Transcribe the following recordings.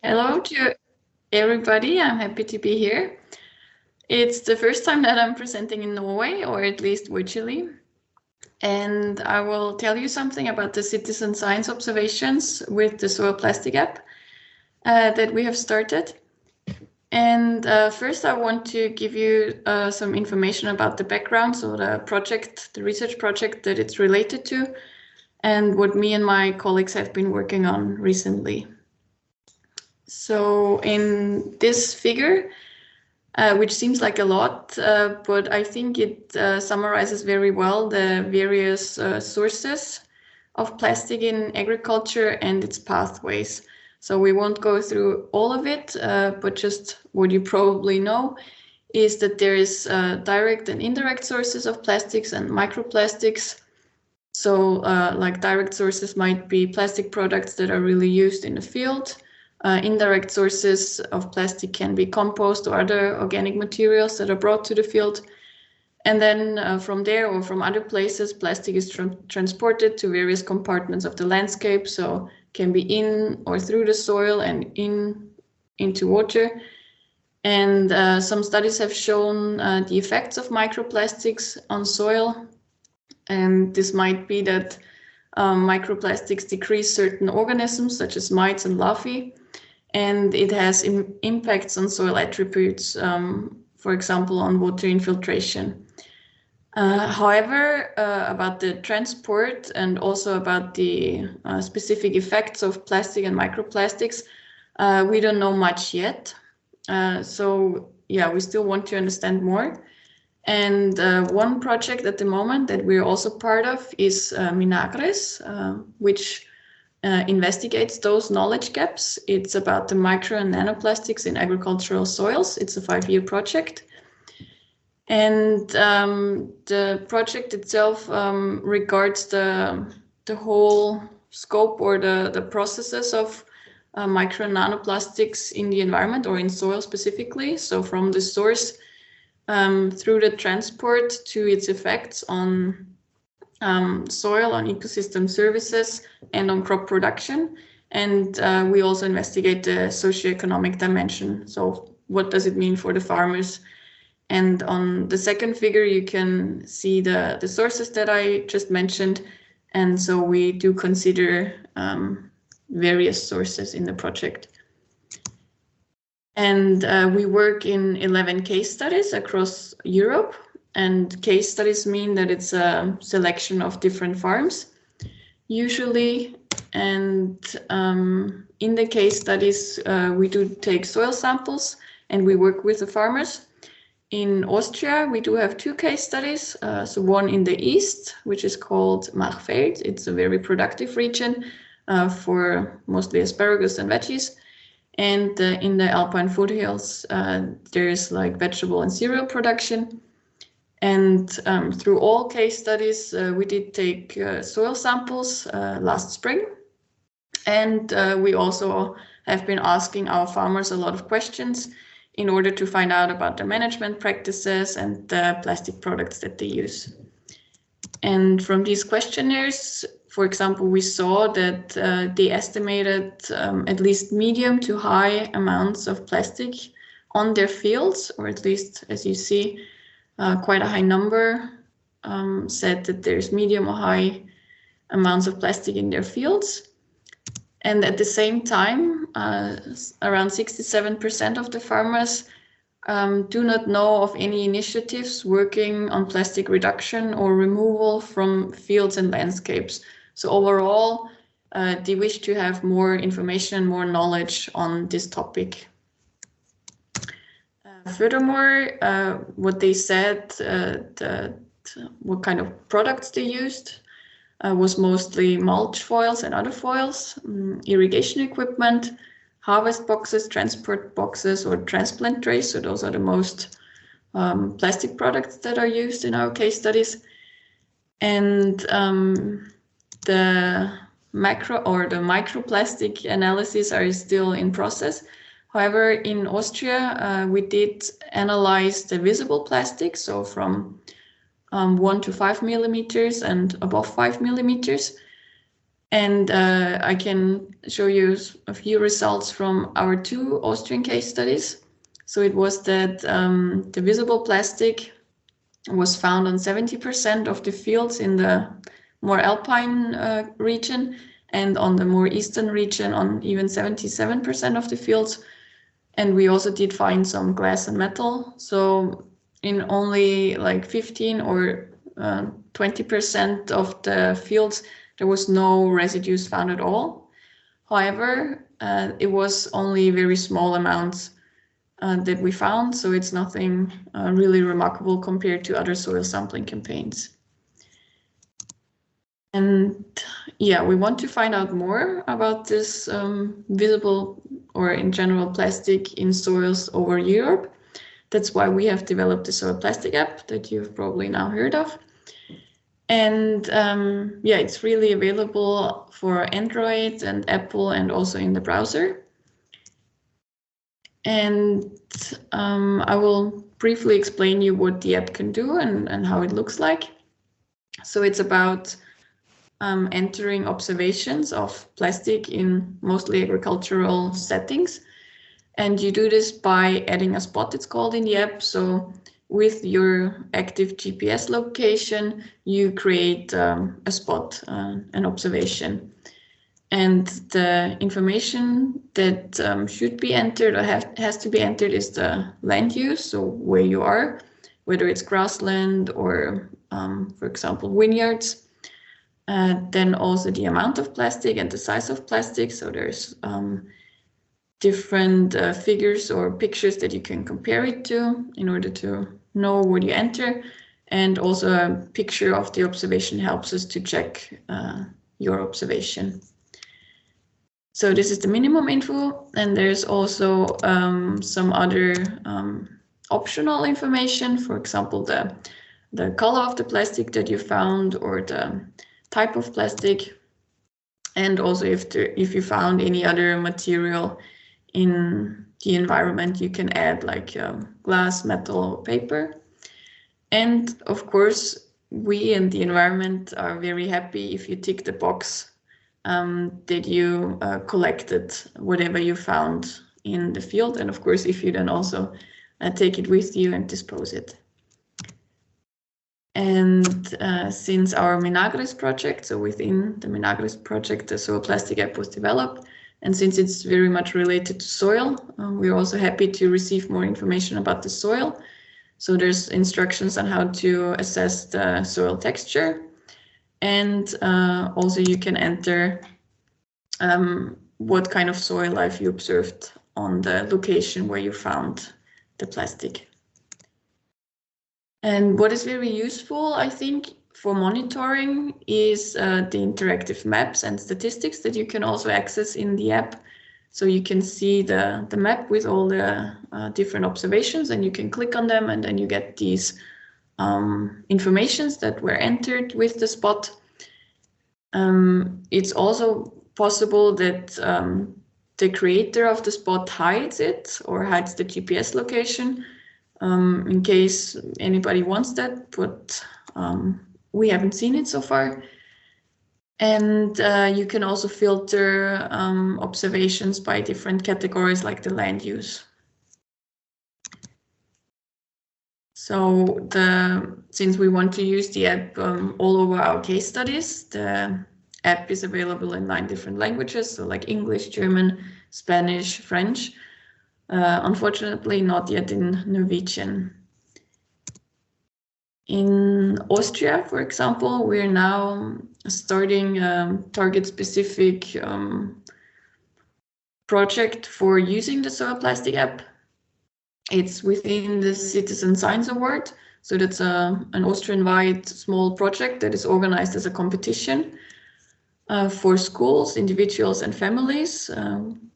Hello to everybody. I'm happy to be here. It's the first time that I'm presenting in Norway, or at least virtually. And I will tell you something about the citizen science observations with the SoilPlastic App that we have started. And first, I want to give you some information about the background, so the project, the research project that it's related to, and what me and my colleagues have been working on recently. So in this figure, which seems like a lot, but I think it summarizes very well the various sources of plastic in agriculture and its pathways. So we won't go through all of it, but just what you probably know is that there is direct and indirect sources of plastics and microplastics. So like direct sources might be plastic products that are really used in the field. Indirect sources of plastic can be compost or other organic materials that are brought to the field. And then from there or from other places, plastic is transported to various compartments of the landscape. So can be in or through the soil and into water. And some studies have shown the effects of microplastics on soil. And this might be that microplastics decrease certain organisms such as mites and larvae. And it has impacts on soil attributes, for example, on water infiltration. However, about the transport and also about the specific effects of plastic and microplastics, we don't know much yet. So yeah, we still want to understand more. And one project at the moment that we're also part of is Minagres, which investigates those knowledge gaps. It's about the micro and nanoplastics in agricultural soils. It's a 5-year project. And the project itself regards the whole scope or the processes of micro and nanoplastics in the environment or in soil specifically. So from the source through the transport to its effects on soil, on ecosystem services, and on crop production. And we also investigate the socioeconomic dimension. So what does it mean for the farmers? And on the second figure, you can see the sources that I just mentioned. And so we do consider various sources in the project. And we work in 11 case studies across Europe. And case studies mean that it's a selection of different farms, usually. And in the case studies, we do take soil samples and we work with the farmers. In Austria, we do have 2 case studies. So one in the east, which is called Machfeld. It's a very productive region for mostly asparagus and veggies. And in the Alpine foothills, there's like vegetable and cereal production. And through all case studies, we did take soil samples last spring. And we also have been asking our farmers a lot of questions in order to find out about the management practices and the plastic products that they use. And from these questionnaires, for example, we saw that they estimated at least medium to high amounts of plastic on their fields, or at least, as you see, quite a high number said that there's medium or high amounts of plastic in their fields. And at the same time, around 67% of the farmers do not know of any initiatives working on plastic reduction or removal from fields and landscapes. So overall, they wish to have more information and more knowledge on this topic. Furthermore, what they said, what kind of products they used was mostly mulch foils and other foils, irrigation equipment, harvest boxes, transport boxes, or transplant trays. So those are the most plastic products that are used in our case studies. And the macro or the microplastic analysis are still in process. However, in Austria, we did analyze the visible plastic, so from 1 to 5 millimeters and above 5 millimeters. And I can show you a few results from our 2 Austrian case studies. So it was that the visible plastic was found on 70% of the fields in the more alpine region, and on the more eastern region on even 77% of the fields. And we also did find some glass and metal. So in only like 15 or 20% of the fields, there was no residues found at all. However, it was only very small amounts that we found, so it's nothing really remarkable compared to other soil sampling campaigns. And yeah, we want to find out more about this visible or in general plastic in soils over Europe. That's why we have developed the SoilPlastic app that you've probably now heard of. And yeah, it's really available for Android and Apple and also in the browser. And I will briefly explain you what the app can do and how it looks like. So it's about entering observations of plastic in mostly agricultural settings. And you do this by adding a spot, it's called, in the app. So with your active GPS location, you create a spot, an observation. And the information that should be entered or has to be entered is the land use, so where you are, whether it's grassland or, for example, vineyards. Then also the amount of plastic and the size of plastic. So there's different figures or pictures that you can compare it to in order to know what you enter. And also a picture of the observation helps us to check your observation. So this is the minimum info, and there's also some other optional information, for example, the color of the plastic that you found or the type of plastic, and also if you found any other material in the environment, you can add like glass, metal, or paper. And of course, we in the environment are very happy if you tick the box that you collected whatever you found in the field. And of course, if you then also take it with you and dispose it. And since our Minagris project, so within the Minagris project, the SoilPlastic app was developed. And since it's very much related to soil, we're also happy to receive more information about the soil. So there's instructions on how to assess the soil texture. And also you can enter what kind of soil life you observed on the location where you found the plastic. And what is very useful, I think, for monitoring is the interactive maps and statistics that you can also access in the app. So you can see the map with all the different observations, and you can click on them, and then you get these informations that were entered with the spot. It's also possible that the creator of the spot hides it or hides the GPS location in case anybody wants that, but we haven't seen it so far. And you can also filter observations by different categories like the land use. So since we want to use the app all over our case studies, the app is available in 9 different languages, so like English, German, Spanish, French. Unfortunately, not yet in Norwegian. In Austria, for example, we're now starting a target-specific project for using the SoilPlastic app. It's within the Citizen Science Award. So that's an Austrian-wide small project that is organized as a competition for schools, individuals, and families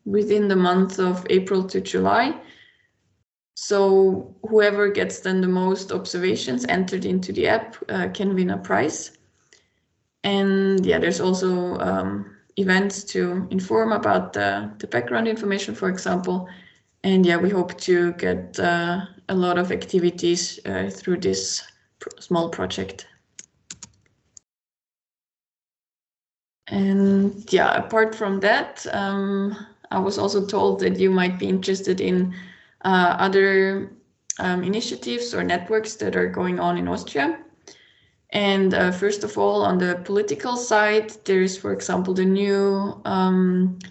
within the month of April to July. So whoever gets then the most observations entered into the app can win a prize. And yeah, there's also events to inform about the background information, for example. And yeah, we hope to get a lot of activities through this small project. And yeah, apart from that, I was also told that you might be interested in other initiatives or networks that are going on in Austria. And first of all, on the political side, there is, for example, the new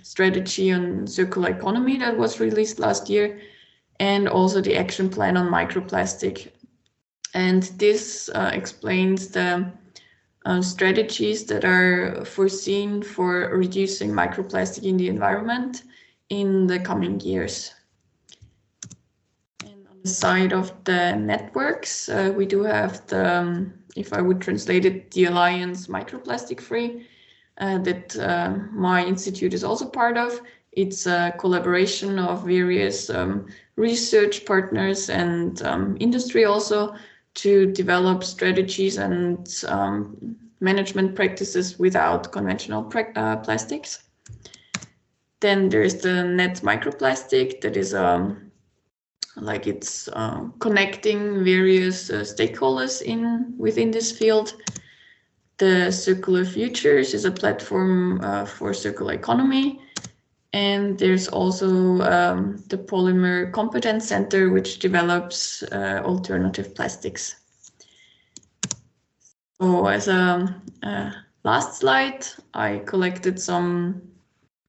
strategy on circular economy that was released last year, and also the action plan on microplastic. And this explains the strategies that are foreseen for reducing microplastic in the environment in the coming years. And on the side of the networks, we do have the, if I would translate it, the Alliance Microplastic Free that my institute is also part of. It's a collaboration of various research partners and industry also to develop strategies and management practices without conventional plastics. Then there's the net microplastic that is like it's connecting various stakeholders within this field. The Circular Futures is a platform for circular economy. And there's also the Polymer Competence Center, which develops alternative plastics. So as a last slide, I collected some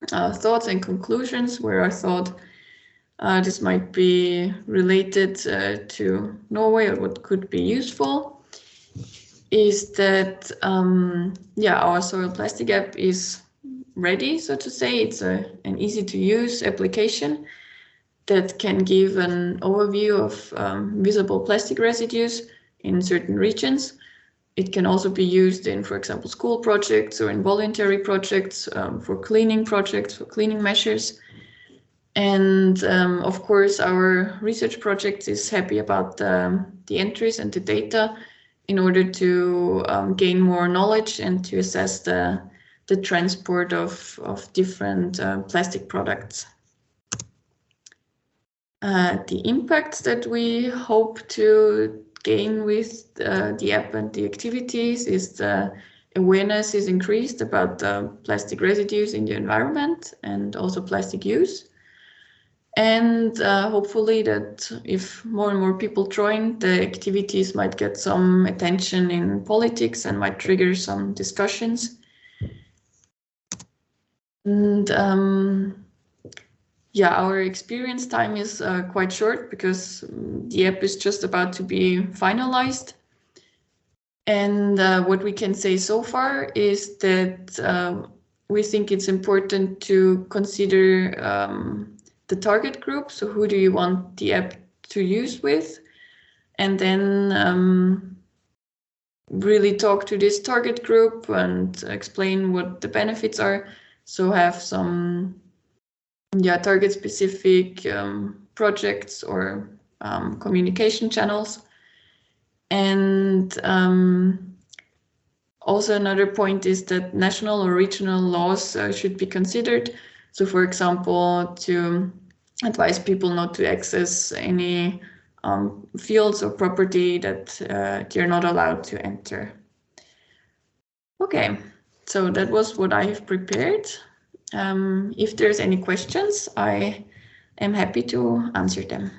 thoughts and conclusions where I thought this might be related to Norway or what could be useful. Is that, yeah, our SoilPlastic app is ready, so to say. It's an easy to use application that can give an overview of visible plastic residues in certain regions. It can also be used in, for example, school projects or in voluntary projects, for cleaning projects, for cleaning measures. And of course, our research project is happy about the entries and the data in order to gain more knowledge and to assess the transport of different plastic products. The impacts that we hope to gain with the app and the activities is the awareness is increased about the plastic residues in the environment and also plastic use. And hopefully that if more and more people join, the activities might get some attention in politics and might trigger some discussions. And yeah, our experience time is quite short because the app is just about to be finalized. And what we can say so far is that we think it's important to consider the target group. So who do you want the app to use with? And then really talk to this target group and explain what the benefits are. So have some target specific projects or communication channels. And also another point is that national or regional laws should be considered. So for example, to advise people not to access any fields or property that they're not allowed to enter. Okay, so that was what I have prepared. If there's any questions, I am happy to answer them.